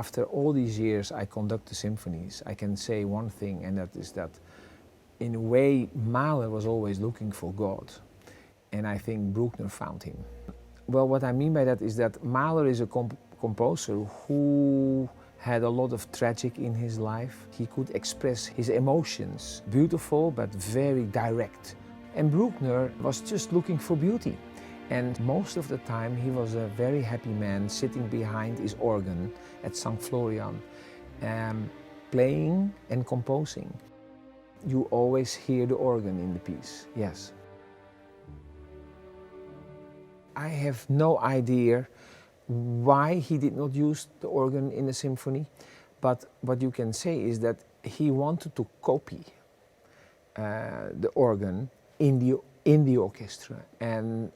after all these years I conduct the symphonies, I can say one thing, and that is that in a way Mahler was always looking for God, and I think Bruckner found him. Well, what I mean by that is that Mahler is a composer who had a lot of tragic in his life. He could express his emotions, beautiful but very direct. And Bruckner was just looking for beauty. And most of the time he was a very happy man sitting behind his organ at St. Florian, playing and composing. You always hear the organ in the piece, yes. I have no idea why he did not use the organ in the symphony, but what you can say is that he wanted to copy the organ in the orchestra, and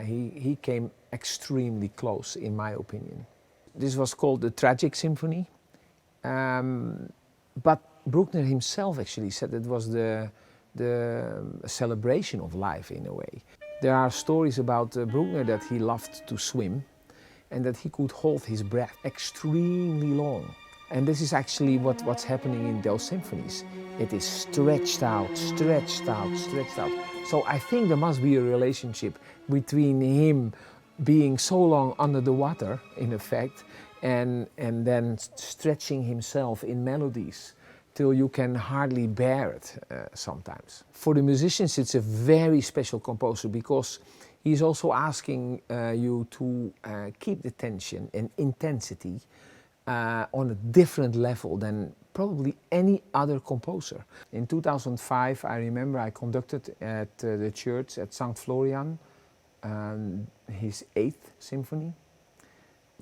he came extremely close, in my opinion. This was called the Tragic Symphony, but Bruckner himself actually said it was the celebration of life in a way. There are stories about Bruckner that he loved to swim and that he could hold his breath extremely long. And this is actually what's happening in those symphonies. It is stretched out, stretched out, stretched out. So I think there must be a relationship between him being so long under the water, in effect, and then stretching himself in melodies till you can hardly bear it sometimes. For the musicians, it's a very special composer because he's also asking you to keep the tension and intensity on a different level than probably any other composer. In 2005, I remember I conducted at the church at St. Florian his 8th symphony.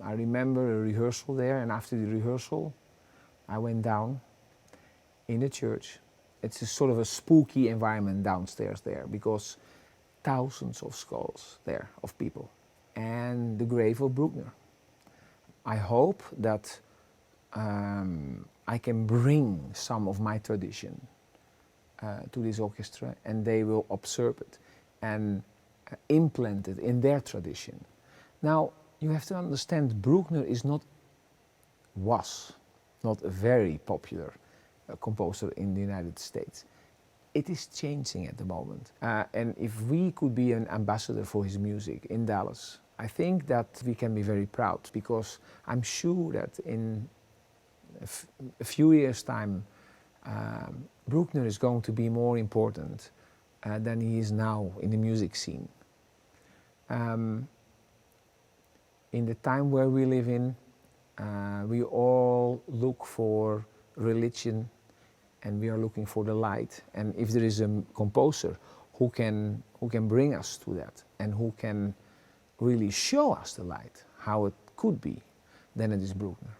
I remember a rehearsal there, and after the rehearsal I went down in the church. It's a sort of a spooky environment downstairs there because thousands of skulls there of people and the grave of Bruckner. I hope that I can bring some of my tradition to this orchestra, and they will observe it and implant it in their tradition. Now, you have to understand, Bruckner was not a very popular composer in the United States. It is changing at the moment. And if we could be an ambassador for his music in Dallas, I think that we can be very proud, because I'm sure that in a few years' time, Bruckner is going to be more important than he is now in the music scene. In the time where we live in, we all look for religion, and we are looking for the light. And if there is a composer who can bring us to that, and who can really show us the light, how it could be, then it is Bruckner.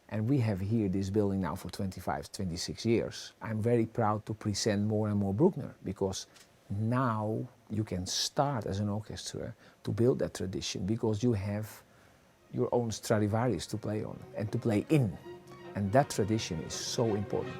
And we have here this building now for 25, 26 years. I'm very proud to present more and more Bruckner, because now you can start as an orchestra to build that tradition, because you have your own Stradivarius to play on and to play in. And that tradition is so important.